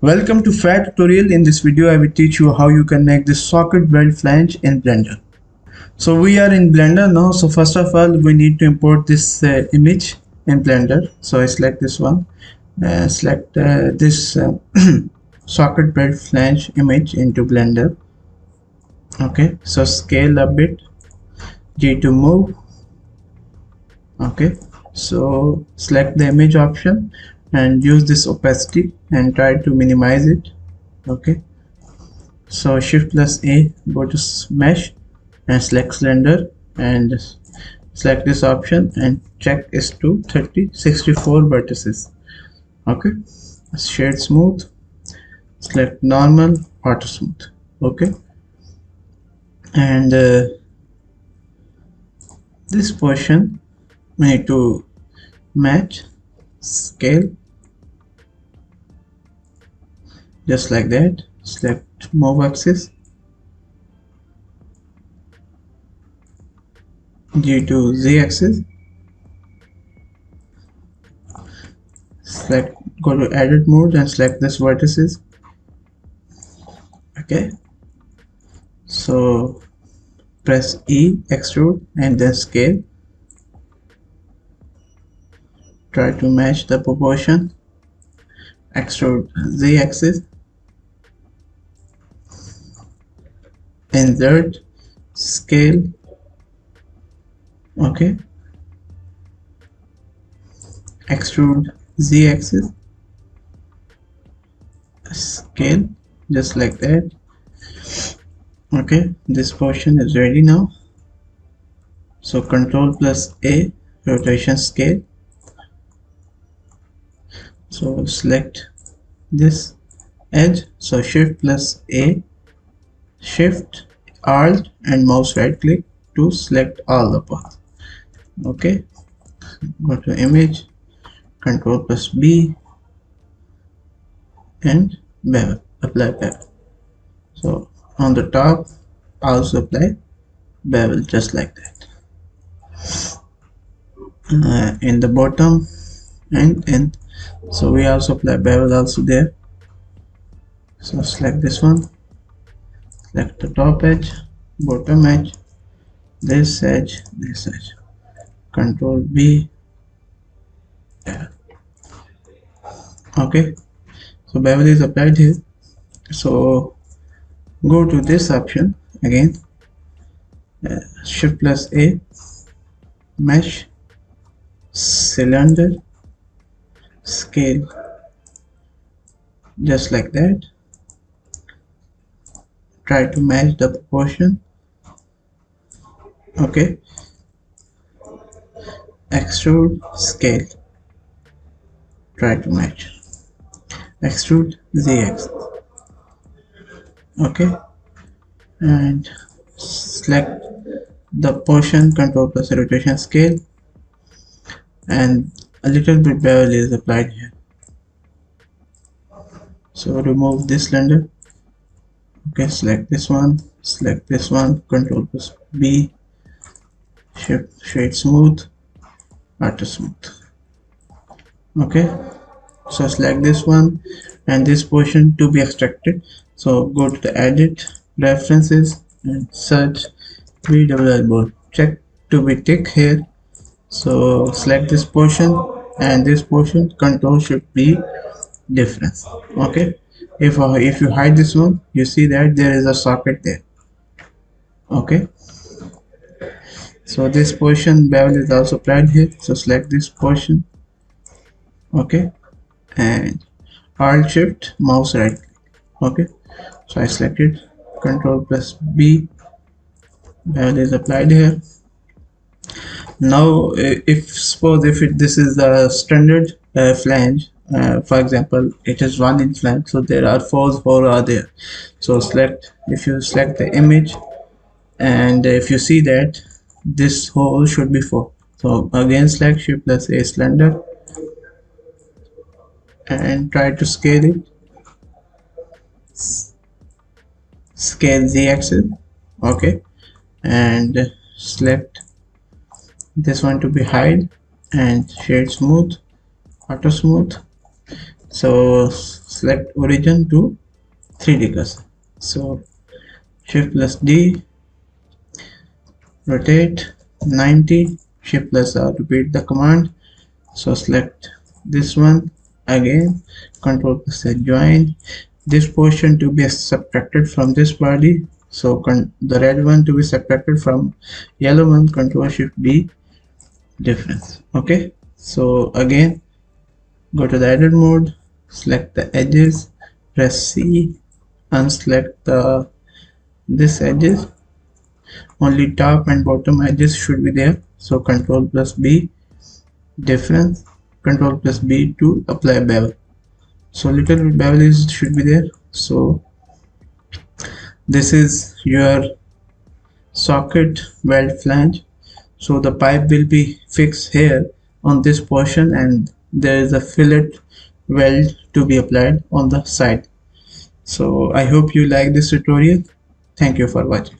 Welcome to FAD Tutorial. In this video, I will teach you how you can make this socket weld flange in Blender. So we are in Blender now. So first of all, we need to import this image in Blender. So I select this one, select this socket weld flange image into Blender. Okay, so scale a bit, G to move. Okay, so select the image option and use this opacity and try to minimize it. Okay, so shift plus A, go to mesh and select cylinder and select this option and check is to 64 vertices. Okay, shade smooth, select normal, auto smooth. Okay, and this portion we need to match, scale just like that, select move axis, G to Z axis, select, go to edit mode and select this vertices. Okay, so press E, extrude and then scale. Try to match the proportion, extrude Z axis, insert, scale. Okay, extrude Z axis, scale just like that. Okay, this portion is ready now. So Control plus A, rotation scale. So select this edge, so shift plus A, shift, alt and mouse right click to select all the paths. Okay, go to image, Control plus B and bevel, apply bevel. So on the top also apply bevel just like that. In the bottom and in, so we also apply bevel also there. So select this one, select the top edge, bottom edge, this edge, this edge, Control B. Okay, so bevel is applied here. So go to this option again, shift plus A, mesh, cylinder, scale just like that. Try to match the proportion. Okay, extrude, scale, try to match, extrude Z axis. Okay, and select the portion, Control plus rotation scale, and a little bit bevel is applied here. So remove this cylinder. Okay, select this one, Control plus B, shift, shade smooth, auto smooth. Okay, so select this one and this portion to be extracted. So go to the edit, references and search VWL board, check to be tick here. So select this portion and this portion, control should be difference. Okay, if you hide this one, you see that there is a socket there. Okay, so this portion bevel is also applied here. So select this portion. Okay, and alt shift mouse right click. Okay, so I selected, Control plus B, bevel is applied here. Now if suppose if this is the standard flange, for example it is 1-inch flange, so there are four are there. So select, if you select the image and if you see that this hole should be 4, so again select shift plus A, cylinder, and try to scale it, scale Z axis. Okay, and select this one to be hide and shade smooth, auto smooth, So select origin to 3D cursor. So shift plus D, rotate 90, shift plus R, repeat the command. So select this one again, control plus join this portion to be subtracted from this body. So the red one to be subtracted from yellow one, control shift D, difference. Okay, so again go to the edit mode, select the edges, press C, unselect the this edges, only top and bottom edges should be there. So control plus B, difference, control plus B to apply bevel. So little bit bevel is should be there. So this is your socket weld flange. So the pipe will be fixed here on this portion, and there is a fillet weld to be applied on the side. So I hope you like this tutorial. Thank you for watching.